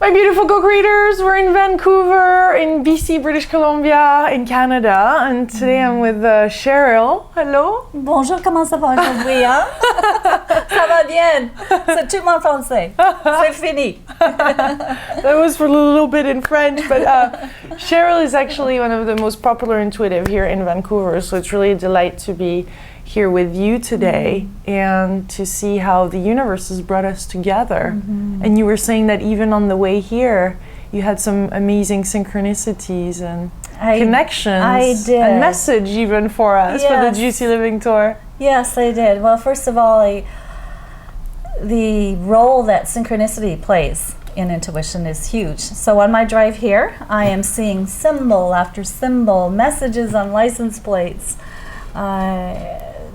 My beautiful co-creators, we're in Vancouver, in BC, British Columbia, in Canada, and today I'm with Cheryl. Hello. Bonjour, comment ça va aujourd'hui, hein? Ça va bien. C'est tout mon français. C'est fini. That was for a little bit in French, but Cheryl is actually one of the most popular intuitive here in Vancouver, so it's really a delight to be here with you today and to see how the universe has brought us together. And you were saying that even on the way here, you had some amazing synchronicities and connections. I did. A message even for us for the Juicy Living Tour. Yes, I did. Well, first of all, the role that synchronicity plays in intuition is huge. So on my drive here, I am seeing symbol after symbol, messages on license plates,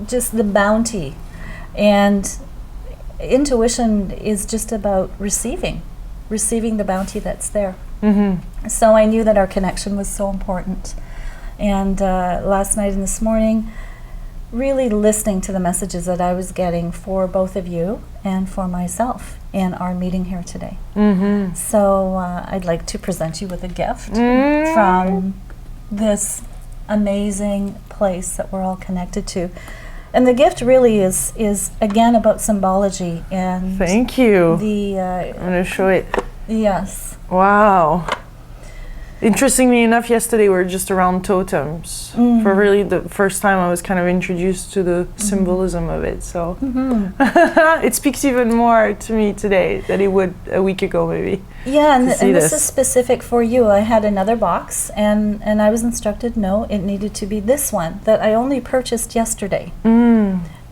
just the bounty. And intuition is just about receiving the bounty that's there. So I knew that our connection was so important. And last night and this morning, really listening to the messages that I was getting for both of you and for myself in our meeting here today. So I'd like to present you with a gift from this amazing place that we're all connected to. And the gift really is again about symbology and thank you. I'm going to show it. Yes. Wow. Interestingly enough, yesterday we were just around totems. For really the first time I was kind of introduced to the symbolism of it. So it speaks even more to me today than it would a week ago maybe. Yeah, and this is specific for you. I had another box and I was instructed, no, it needed to be this one that I only purchased yesterday.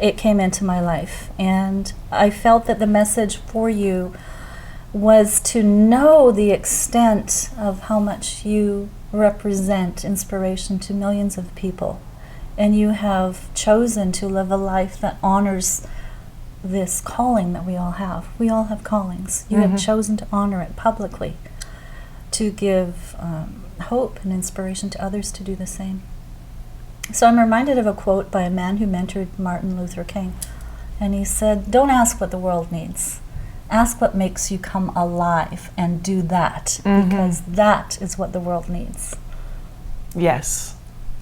It came into my life and I felt that the message for you was to know the extent of how much you represent inspiration to millions of people. And you have chosen to live a life that honors this calling that we all have. We all have callings. You have chosen to honor it publicly, to give hope and inspiration to others to do the same. So I'm reminded of a quote by a man who mentored Martin Luther King. And he said, "Don't ask what the world needs. Ask what makes you come alive and do that, because that is what the world needs." Yes.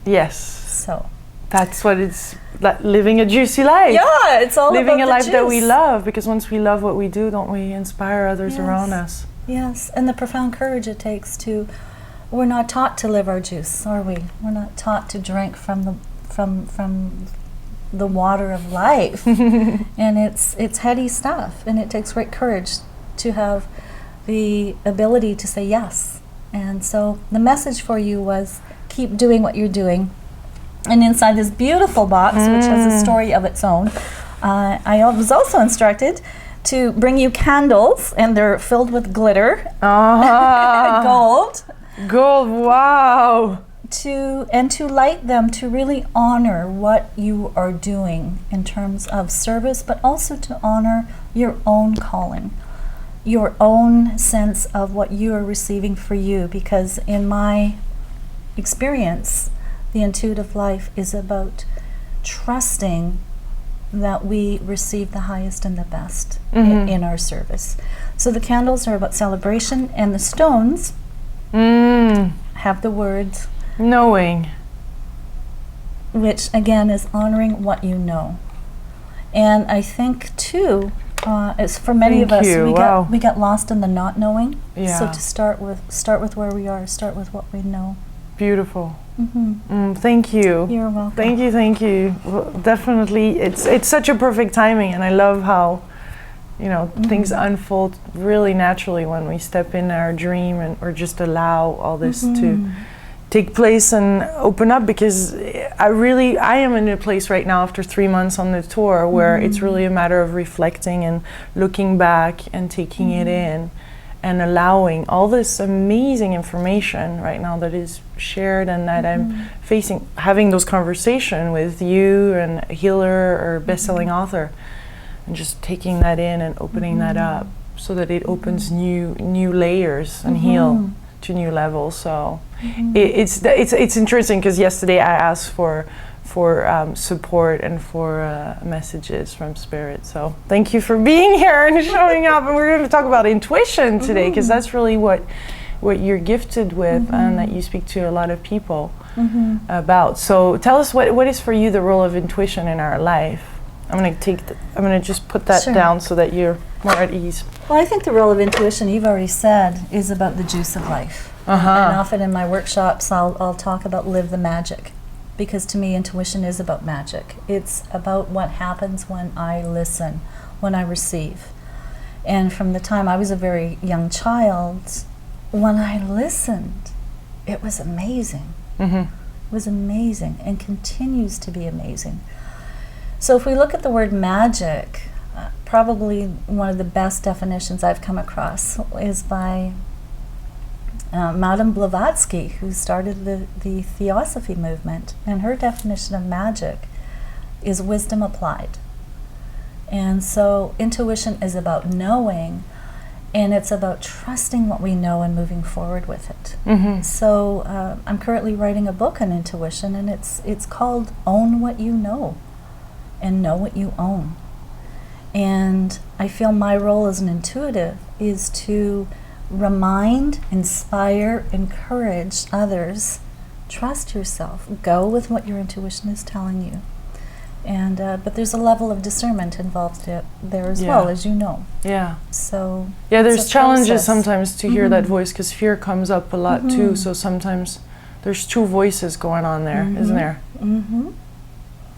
Yes. So that's what it's like, living a juicy life. Yeah, it's all living about a life the that juice. we love, because once we love what we do, don't we inspire others around us? Yes, and the profound courage it takes to, we're not taught to live our juice, are we? We're not taught to drink from the water of life. And it's heady stuff, and it takes great courage to have the ability to say yes. And so the message for you was, keep doing what you're doing. And inside this beautiful box, which has a story of its own, I was also instructed to bring you candles, and they're filled with glitter, gold, wow, to light them, to really honor what you are doing in terms of service, but also to honor your own calling, your own sense of what you are receiving for you. Because in my experience, the intuitive life is about trusting that we receive the highest and the best in our service. So the candles are about celebration, and the stones have the words knowing, which again is honoring what you know. And I think too, it's for many of us, we get lost in the not knowing. So to start with where we are, start with what we know. Beautiful. Thank you. You're welcome. Thank you. Well, definitely, it's such a perfect timing, and I love how things unfold really naturally when we step in our dream or just allow all this to take place and open up. Because I am in a place right now after 3 months on the tour where it's really a matter of reflecting and looking back and taking it in and allowing all this amazing information right now that is shared, and that I'm having those conversations with you and a healer or best-selling author, and just taking that in and opening that up so that it opens new layers and heal to new levels. So it's interesting, because yesterday I asked for support and for messages from Spirit. So thank you for being here and showing up. And we're going to talk about intuition today, because that's really what you're gifted with, and that you speak to a lot of people about. So tell us what is for you the role of intuition in our life. I'm going to just put that down so that you're more at ease. Well, I think the role of intuition, you've already said, is about the juice of life. And often in my workshops, I'll talk about live the magic, because to me, intuition is about magic. It's about what happens when I listen, when I receive. And from the time I was a very young child, when I listened, it was amazing. It was amazing, and continues to be amazing. So if we look at the word magic, probably one of the best definitions I've come across is by Madame Blavatsky, who started the Theosophy movement. And her definition of magic is wisdom applied. And so intuition is about knowing, and it's about trusting what we know and moving forward with it. So I'm currently writing a book on intuition, and it's called Own What You Know, and Know What You Own. And I feel my role as an intuitive is to remind, inspire, encourage others. Trust yourself. Go with what your intuition is telling you. And but there's a level of discernment involved there as well, as you know. So there's challenges sometimes to hear that voice, because fear comes up a lot too. So sometimes there's two voices going on there, isn't there?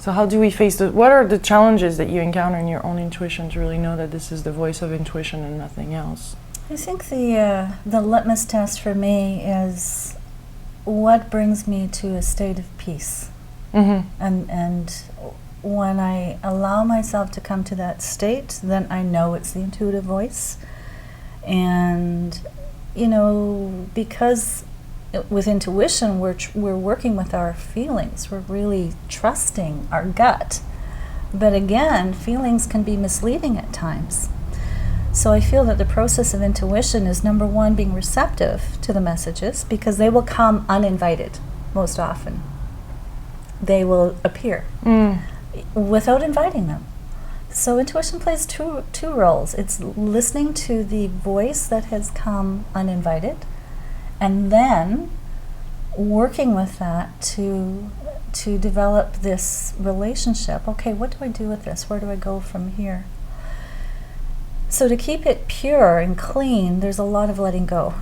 So how do we face what are the challenges that you encounter in your own intuition to really know that this is the voice of intuition and nothing else? I think the litmus test for me is what brings me to a state of peace. And when I allow myself to come to that state, then I know it's the intuitive voice. And, because with intuition, we're working with our feelings. We're really trusting our gut. But again, feelings can be misleading at times. So I feel that the process of intuition is, number one, being receptive to the messages, because they will come uninvited most often. They will appear without inviting them. So intuition plays two roles. It's listening to the voice that has come uninvited, and then working with that to develop this relationship. Okay, what do I do with this? Where do I go from here? So to keep it pure and clean, there's a lot of letting go.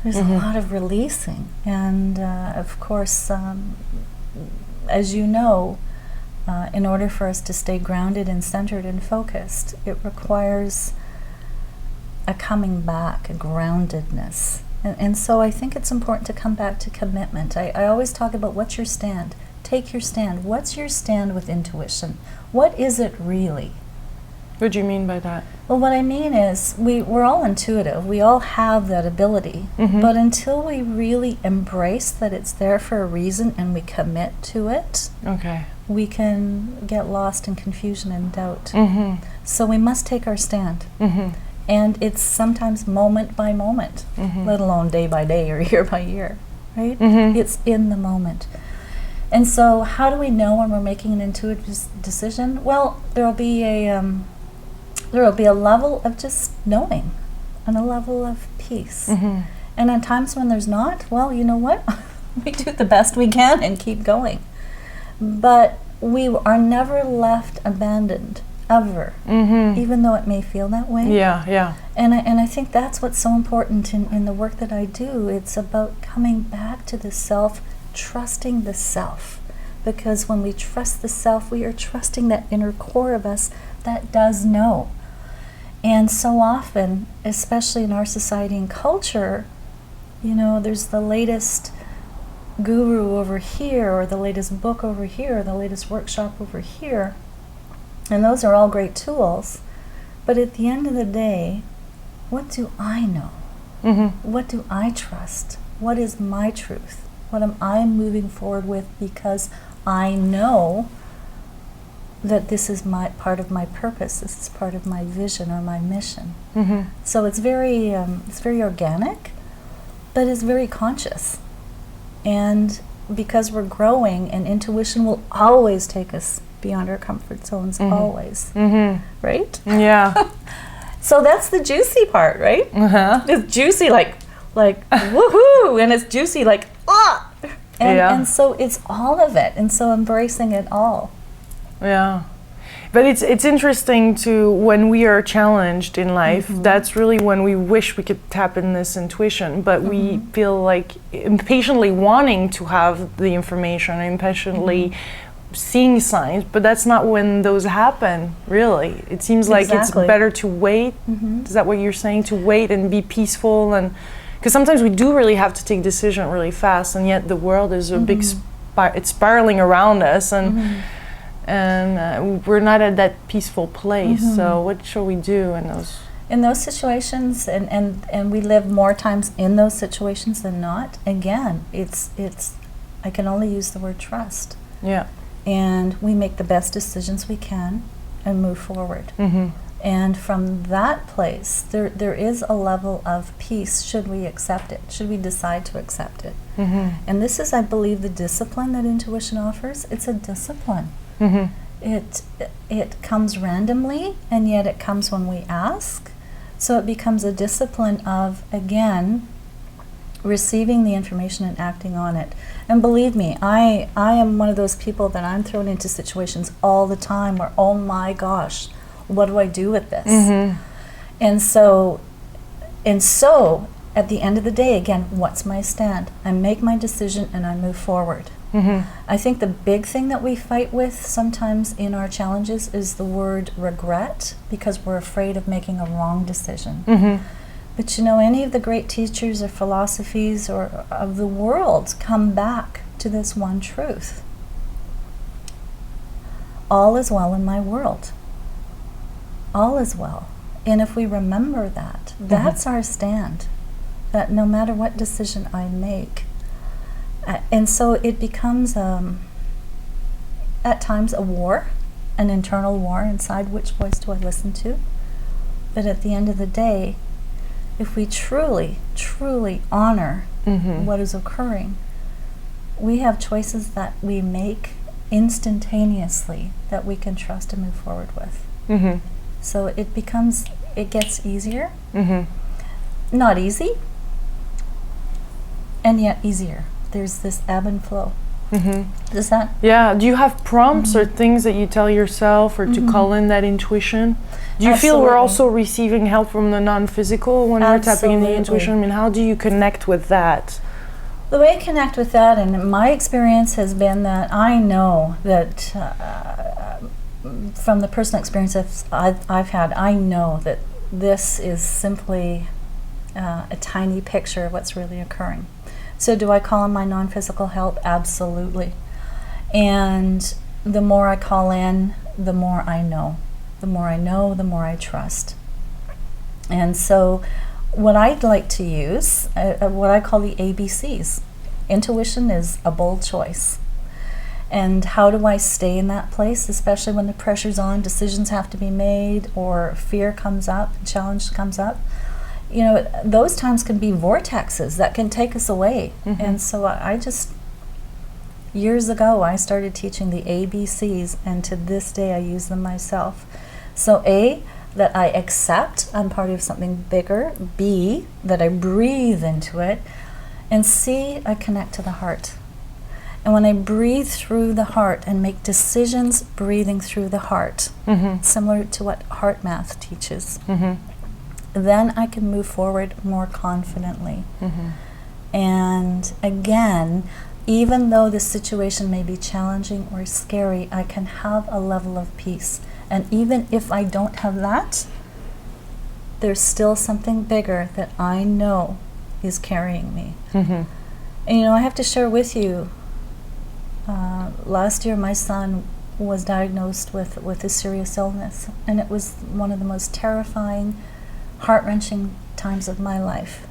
There's a lot of releasing. And of course, as you know, in order for us to stay grounded and centered and focused, it requires a coming back, a groundedness. And so I think it's important to come back to commitment. I always talk about what's your stand. Take your stand. What's your stand with intuition? What is it really? What do you mean by that? Well, what I mean is we're all intuitive. We all have that ability. But until we really embrace that it's there for a reason and we commit to it, we can get lost in confusion and doubt. So we must take our stand. And it's sometimes moment by moment, let alone day by day or year by year, right? It's in the moment. And so how do we know when we're making an intuitive decision? Well, there will be a level of just knowing and a level of peace. And at times when there's not, well, you know what? We do the best we can and keep going. But we are never left abandoned, ever, even though it may feel that way. And I think that's what's so important in the work that I do. It's about coming back to the self, trusting the self. Because when we trust the self, we are trusting that inner core of us that does know. And so often, especially in our society and culture, there's the latest guru over here, or the latest book over here, or the latest workshop over here. And those are all great tools. But at the end of the day, what do I know? What do I trust? What is my truth? What am I moving forward with because I know that this is part of my purpose, this is part of my vision or my mission. So it's very organic, but it's very conscious. And because we're growing, and intuition will always take us beyond our comfort zones, always. Right? Yeah. So that's the juicy part, right? It's juicy like woohoo, and it's juicy like ah. And so it's all of it, and so embracing it all. Yeah. But it's interesting to, when we are challenged in life, that's really when we wish we could tap in this intuition, but we feel like impatiently wanting to have the information, impatiently seeing signs, but that's not when those happen, really. It seems like it's better to wait. Is that what you're saying? To wait and be peaceful, and because sometimes we do really have to take decision really fast, and yet the world is a big it's spiraling around us, and we're not at that peaceful place. So what shall we do in those situations? And we live more times in those situations than not. Again, it's I can only use the word trust. Yeah. And we make the best decisions we can and move forward. And from that place, there is a level of peace should we accept it, should we decide to accept it. And this is, I believe, the discipline that intuition offers. It's a discipline. It comes randomly, and yet it comes when we ask. So it becomes a discipline of, again, receiving the information and acting on it. And believe me, I am one of those people that I'm thrown into situations all the time where, oh my gosh, what do I do with this? And so at the end of the day, again, what's my stand? I make my decision and I move forward. I think the big thing that we fight with sometimes in our challenges is the word regret, because we're afraid of making a wrong decision. But you know, any of the great teachers or philosophies or of the world come back to this one truth. All is well in my world. All is well. And if we remember that, that's our stand. That no matter what decision I make, and so it becomes, at times, a war, an internal war inside. Which voice do I listen to? But at the end of the day, if we truly, truly honor what is occurring, we have choices that we make instantaneously that we can trust and move forward with. So it gets easier. Not easy, and yet easier. There's this ebb and flow. Does that? Yeah. Do you have prompts or things that you tell yourself, or to call in that intuition? Do you feel we're also receiving help from the non-physical when we're tapping in the intuition? I mean, how do you connect with that? The way I connect with that, and my experience has been that I know that from the personal experience I've had, I know that this is simply a tiny picture of what's really occurring. So do I call in my non-physical help? Absolutely. And the more I call in, the more I know. The more I know, the more I trust. And so what I'd like to use, what I call the ABCs. Intuition is a bold choice. And how do I stay in that place, especially when the pressure's on, decisions have to be made, or fear comes up, challenge comes up. You know, those times can be vortexes that can take us away. And so I just, years ago, I started teaching the ABCs, and to this day I use them myself. So A, that I accept I'm part of something bigger. B, that I breathe into it. And C, I connect to the heart. And when I breathe through the heart and make decisions breathing through the heart, similar to what heart math teaches, then I can move forward more confidently. And again, even though the situation may be challenging or scary, I can have a level of peace. And even if I don't have that, there's still something bigger that I know is carrying me. And you know, I have to share with you, last year my son was diagnosed with a serious illness, and it was one of the most terrifying, heart-wrenching times of my life.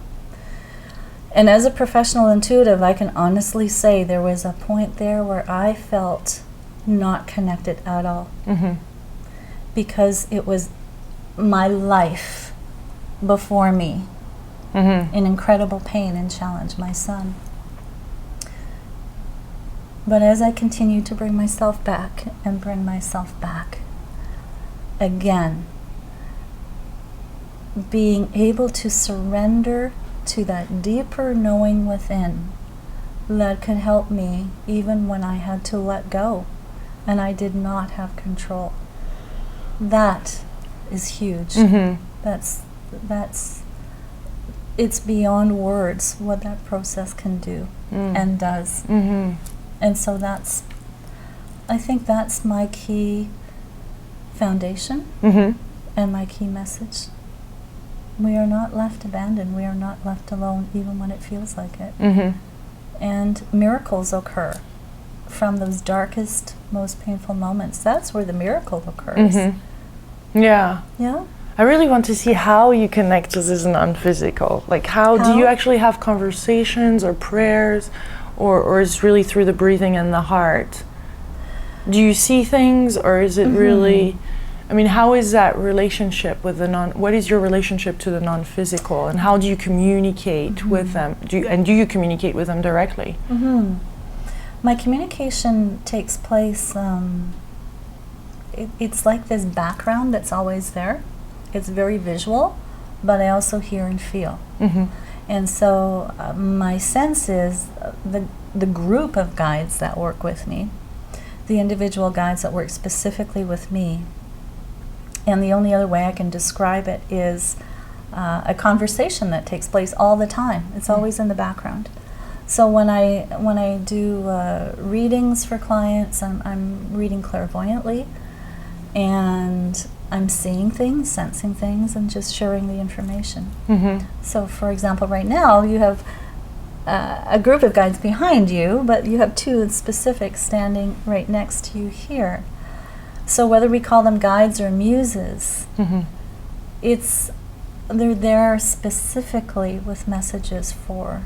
And as a professional intuitive, I can honestly say there was a point there where I felt not connected at all. Because it was my life before me in incredible pain and challenge, my son. But as I continue to bring myself back and bring myself back, again, being able to surrender to that deeper knowing within that could help me even when I had to let go and I did not have control. That is huge. That's it's beyond words what that process can do and does. And so I think that's my key foundation and my key message. We are not left abandoned. We are not left alone, even when it feels like it. And miracles occur from those darkest, most painful moments. That's where the miracle occurs. Yeah. Yeah. I really want to see how you connect to this non-physical. Like, how do you actually have conversations or prayers, or is it really through the breathing and the heart? Do you see things, or is it really? I mean, how is that relationship with the what is your relationship to the non-physical, and how do you communicate with them? Do you communicate with them directly? My communication takes place, it's like this background that's always there. It's very visual, but I also hear and feel. And so my sense is the group of guides that work with me, the individual guides that work specifically with me, and the only other way I can describe it is a conversation that takes place all the time. It's always in the background. So when I do readings for clients, I'm reading clairvoyantly, and I'm seeing things, sensing things, and just sharing the information. So for example, right now you have a group of guides behind you, but you have two specific standing right next to you here. So whether we call them guides or muses, they're there specifically with messages for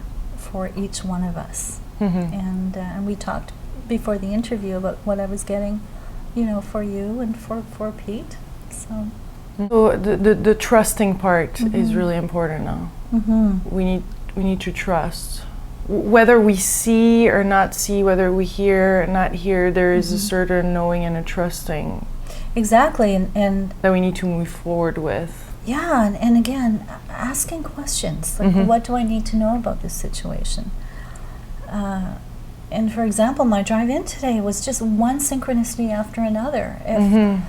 each one of us. And we talked before the interview about what I was getting, for you and for Pete. So the trusting part is really important now. We need to trust. Whether we see or not see, whether we hear or not hear, there is a certain knowing and a trusting. Exactly, and that we need to move forward with. Yeah, and again, asking questions, like what do I need to know about this situation? And for example, my drive-in today was just one synchronicity after another. If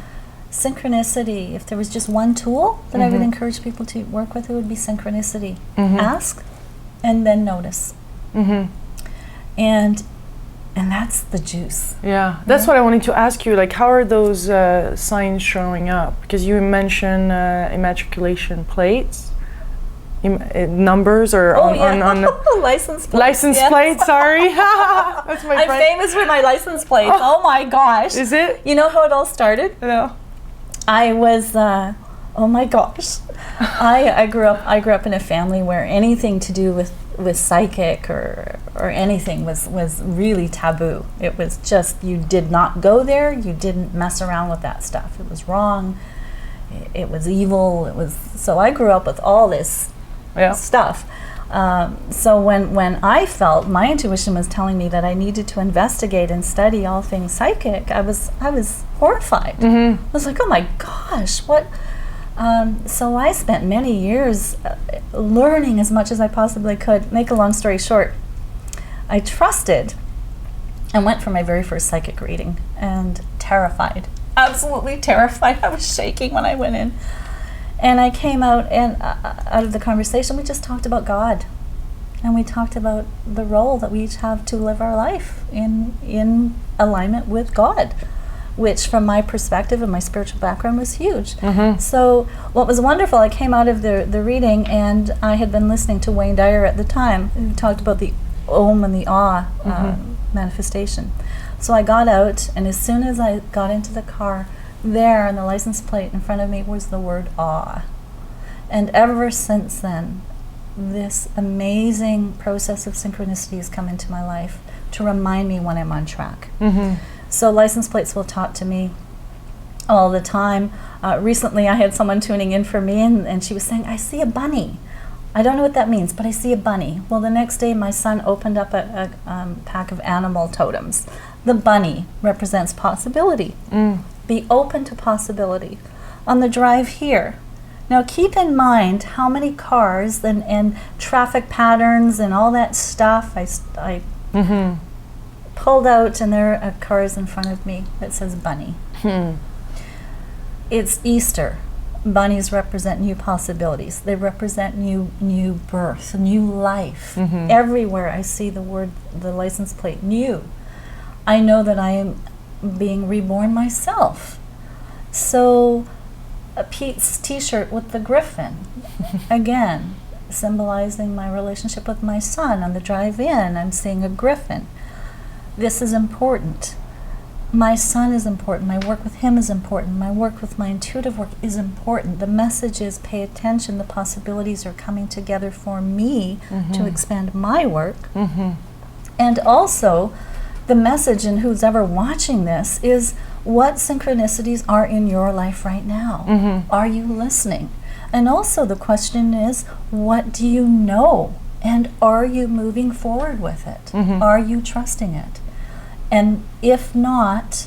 synchronicity, if there was just one tool that I would encourage people to work with, it would be synchronicity. Ask and then notice. And that's the juice. Yeah, that's what I wanted to ask you. Like, how are those signs showing up? Because you mentioned immatriculation plates, numbers, or on license plates. License plates. Sorry, that's my friend. I'm famous with my license plates. Oh my gosh! Is it? You know how it all started? No. I was. Oh my gosh! I grew up in a family where anything to do with psychic or anything was really taboo. It was just, you did not go there, you didn't mess around with that stuff. It was wrong, it was evil, so I grew up with all this stuff. So when I felt my intuition was telling me that I needed to investigate and study all things psychic, I was horrified. I was like, oh my gosh, what? So I spent many years learning as much as I possibly could. Make a long story short, I trusted and went for my very first psychic reading, and terrified, absolutely terrified. I was shaking when I went in. And I came out, and out of the conversation, we just talked about God. And we talked about the role that we each have to live our life in alignment with God, which from my perspective and my spiritual background was huge. So what was wonderful, I came out of the reading, and I had been listening to Wayne Dyer at the time, who talked about the Om and the Ah manifestation. So I got out, and as soon as I got into the car, there on the license plate in front of me was the word Ah. And ever since then, this amazing process of synchronicity has come into my life to remind me when I'm on track. So license plates will talk to me all the time. Recently I had someone tuning in for me, and she was saying, I see a bunny. I don't know what that means, but I see a bunny. Well, the next day my son opened up a pack of animal totems. The bunny represents possibility. Be open to possibility. On the drive here, now keep in mind how many cars and traffic patterns and all that stuff. I pulled out, and there are cars in front of me that says bunny. It's Easter. Bunnies represent new possibilities. They represent new birth, new life. Everywhere I see the license plate, new. I know that I am being reborn myself. So a Pete's t-shirt with the griffin, again, symbolizing my relationship with my son. On the drive-in, I'm seeing a griffin. This is important. My son is important. My work with him is important. My work with my intuitive work is important. The message is pay attention. The possibilities are coming together for me to expand my work. And also, the message, and who's ever watching this, is what synchronicities are in your life right now. Are you listening? And also the question is, what do you know? And are you moving forward with it? Are you trusting it? And if not,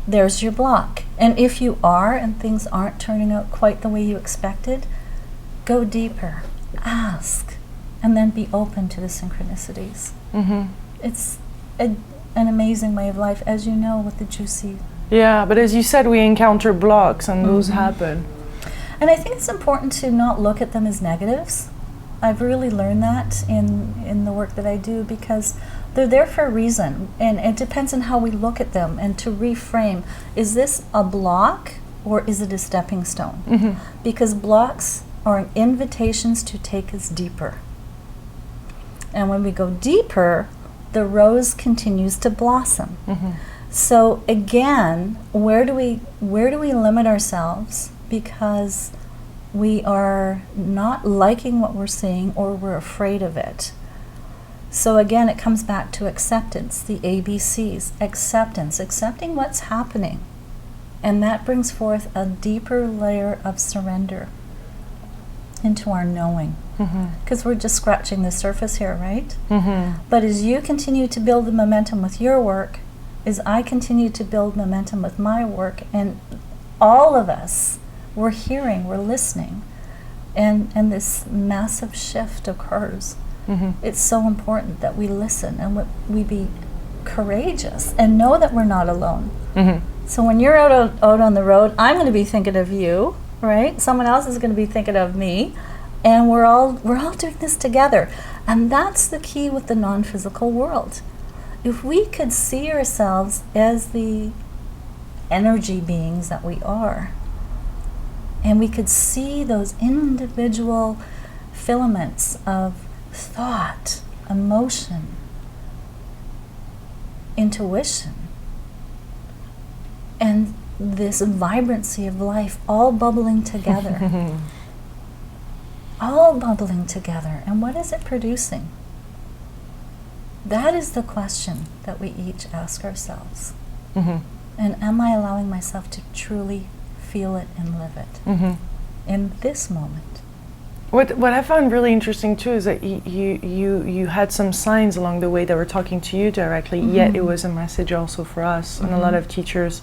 there's your block. And if you are, and things aren't turning out quite the way you expected, go deeper, ask, and then be open to the synchronicities. It's an amazing way of life, as you know, with the juicy. Yeah, but as you said, we encounter blocks, and those happen. And I think it's important to not look at them as negatives. I've really learned that in the work that I do, because they're there for a reason, and it depends on how we look at them, and to reframe, is this a block or is it a stepping stone? Because blocks are invitations to take us deeper. And when we go deeper, the rose continues to blossom. So again, where do we limit ourselves because we are not liking what we're seeing, or we're afraid of it? So again, it comes back to acceptance, the ABCs. Acceptance, accepting what's happening. And that brings forth a deeper layer of surrender into our knowing. Because we're just scratching the surface here, right? But as you continue to build the momentum with your work, as I continue to build momentum with my work, and all of us, we're hearing, we're listening, and this massive shift occurs. It's so important that we listen and we be courageous and know that we're not alone. So when you're out on the road, I'm going to be thinking of you, right? Someone else is going to be thinking of me, and we're all doing this together. And that's the key with the non-physical world. If we could see ourselves as the energy beings that we are, and we could see those individual filaments of thought, emotion, intuition, and this vibrancy of life all bubbling together. All bubbling together. And what is it producing? That is the question that we each ask ourselves. And am I allowing myself to truly feel it and live it in this moment? What I found really interesting too is that you had some signs along the way that were talking to you directly, yet it was a message also for us. And a lot of teachers,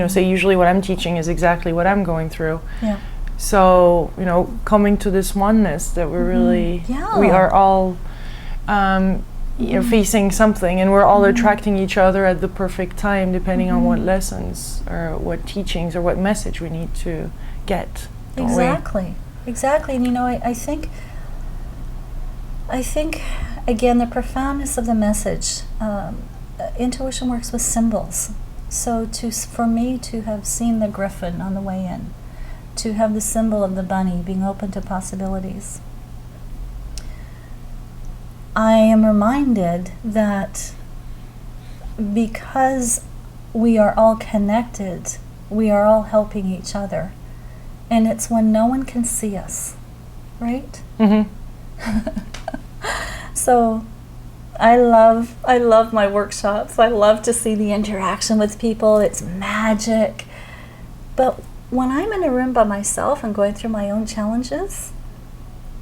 say usually what I'm teaching is exactly what I'm going through. So, coming to this oneness that we're really, we are all facing something, and we're all attracting each other at the perfect time, depending on what lessons or what teachings or what message we need to get. Exactly. Exactly, and I think again, the profoundness of the message. Intuition works with symbols. So for me to have seen the griffin on the way in, to have the symbol of the bunny being open to possibilities, I am reminded that because we are all connected, we are all helping each other. And it's when no one can see us, right? So I love my workshops. I love to see the interaction with people. It's magic. But when I'm in a room by myself and going through my own challenges,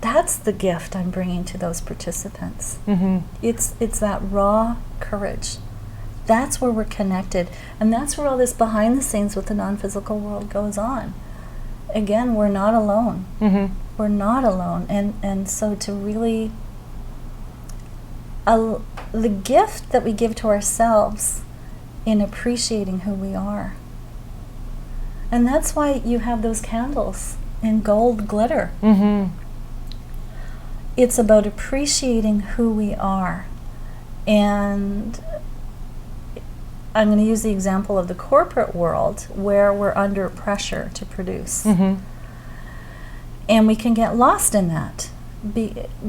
That's the gift I'm bringing to those participants. Mm-hmm. It's that raw courage. That's where we're connected. And that's where all this behind the scenes with the non-physical world goes on. Again, we're not alone. Mm-hmm. We're not alone. And so to really, the gift that we give to ourselves in appreciating who we are. And that's why you have those candles in gold glitter. Mm-hmm. It's about appreciating who we are. And I'm going to use the example of the corporate world where we're under pressure to produce. Mm-hmm. And we can get lost in that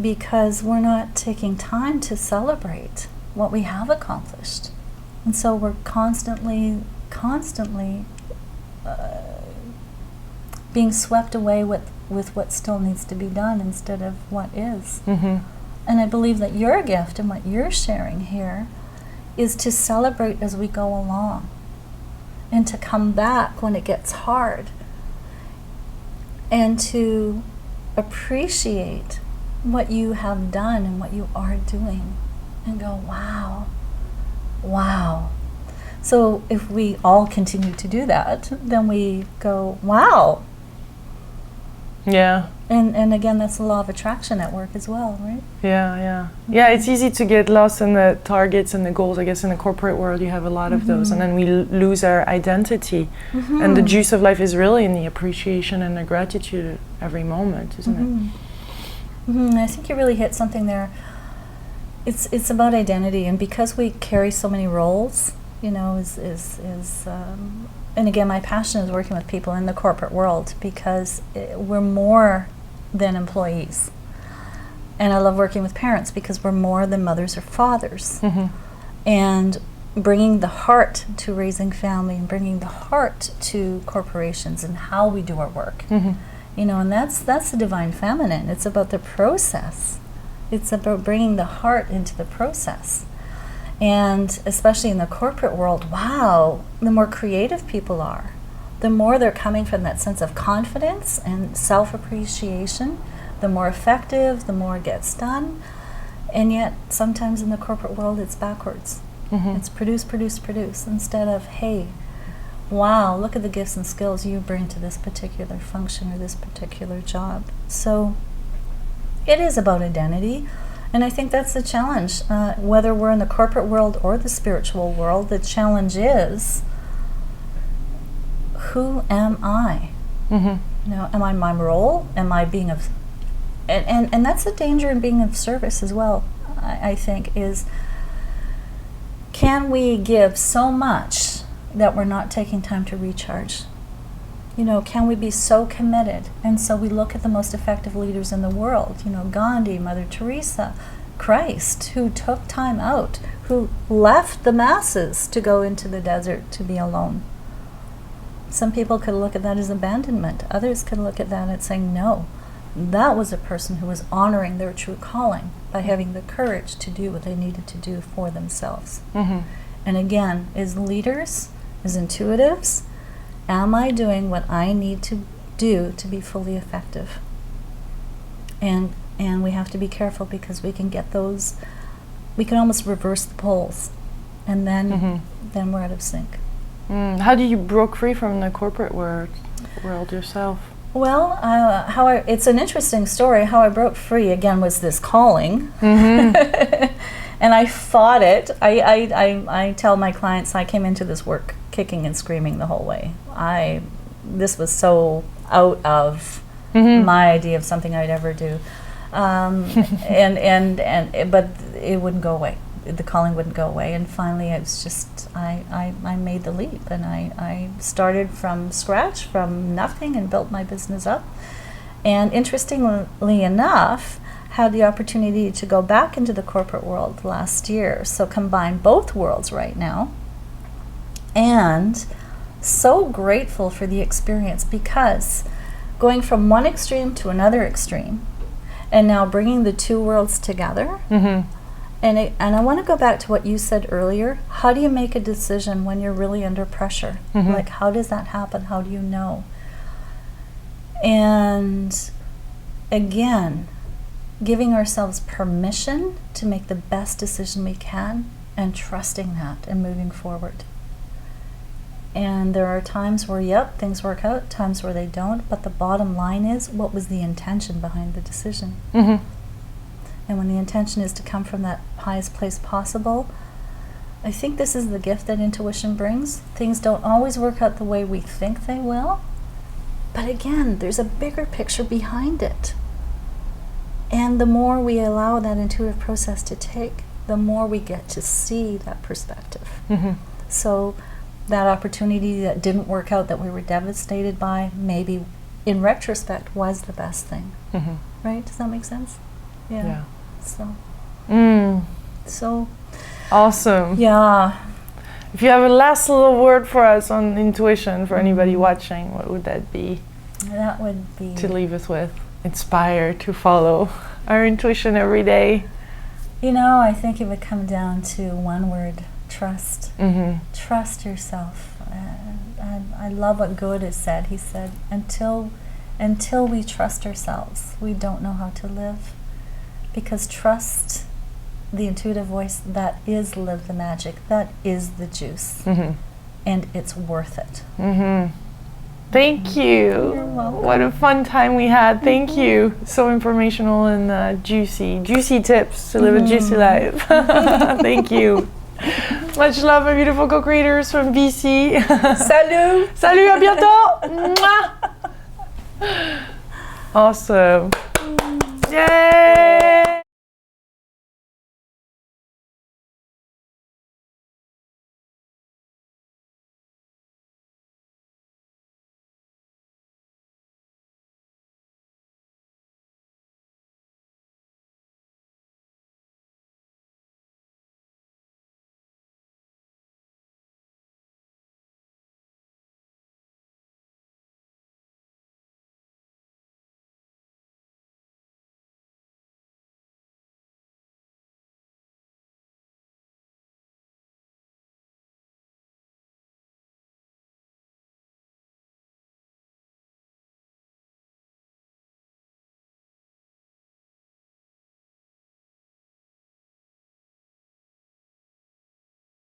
because we're not taking time to celebrate what we have accomplished. And so we're constantly being swept away with what still needs to be done instead of what is. Mm-hmm. And I believe that your gift and what you're sharing here is to celebrate as we go along and to come back when it gets hard and to appreciate what you have done and what you are doing and go, wow, wow. So if we all continue to do that, then we go, wow. Yeah. And again, that's the law of attraction at work as well, right? Yeah. It's easy to get lost in the targets and the goals. I guess in the corporate world you have a lot of those, and then we lose our identity. Mm-hmm. And the juice of life is really in the appreciation and the gratitude every moment, isn't it? Mm-hmm. I think you really hit something there. It's about identity, and because we carry so many roles, and again, my passion is working with people in the corporate world because we're more than employees. And I love working with parents because we're more than mothers or fathers. Mm-hmm. And bringing the heart to raising family and bringing the heart to corporations and how we do our work. Mm-hmm. And that's the divine feminine. It's about the process. It's about bringing the heart into the process. And especially in the corporate world, wow, the more creative people are, the more they're coming from that sense of confidence and self-appreciation, the more effective, the more it gets done. And yet, sometimes in the corporate world, it's backwards. Mm-hmm. It's produce, instead of, hey, wow, look at the gifts and skills you bring to this particular function or this particular job. So it is about identity. And I think that's the challenge. Whether we're in the corporate world or the spiritual world, the challenge is, who am I? Mm-hmm. Am I my role? Am I being of... And that's the danger in being of service as well, I think, is can we give so much that we're not taking time to recharge? Can we be so committed? And so we look at the most effective leaders in the world, Gandhi, Mother Teresa, Christ, who took time out, who left the masses to go into the desert to be alone. Some people could look at that as abandonment. Others could look at that and saying, no, that was a person who was honoring their true calling by having the courage to do what they needed to do for themselves. Mm-hmm. And again, as leaders, as intuitives, am I doing what I need to do to be fully effective? And we have to be careful because we can get those, we can almost reverse the poles, and then we're out of sync. How do you broke free from the corporate world yourself? Well, it's an interesting story. How I broke free, again, was this calling. Mm-hmm. And I fought it. I tell my clients I came into this work kicking and screaming the whole way. This was so out of my idea of something I'd ever do. But it wouldn't go away. The calling wouldn't go away. And finally it was just, I made the leap, and I started from scratch, from nothing, and built my business up. And interestingly enough, had the opportunity to go back into the corporate world last year. So combine both worlds right now. And so grateful for the experience, because going from one extreme to another extreme and now bringing the two worlds together. Mm-hmm. And I want to go back to what you said earlier. How do you make a decision when you're really under pressure? Mm-hmm. Like, how does that happen? How do you know? And again, giving ourselves permission to make the best decision we can and trusting that and moving forward. And there are times where, yep, things work out, times where they don't, but the bottom line is, what was the intention behind the decision? Mm-hmm. And when the intention is to come from that highest place possible, I think this is the gift that intuition brings. Things don't always work out the way we think they will, but again, there's a bigger picture behind it. And the more we allow that intuitive process to take, the more we get to see that perspective. Mm-hmm. So that opportunity that didn't work out, that we were devastated by, maybe in retrospect was the best thing. Mm-hmm. Right? Does that make sense? Yeah. So. So. Awesome. Yeah. If you have a last little word for us on intuition for anybody watching, what would that be? That would be to leave us with, inspire to follow our intuition every day. You know, I think it would come down to one word: trust. Mm-hmm. Trust yourself. I love what God has said. He said, until we trust ourselves, we don't know how to live. Because trust the intuitive voice, that is Live the Magic, that is the juice. Mm-hmm. And it's worth it. Mm-hmm. Thank you. You're welcome. What a fun time we had. Thank you. So informational and juicy tips to live a juicy life. Thank you. Much love, my beautiful co-creators from BC. Salut! Salut, à bientôt! Mwah! Awesome. Yay!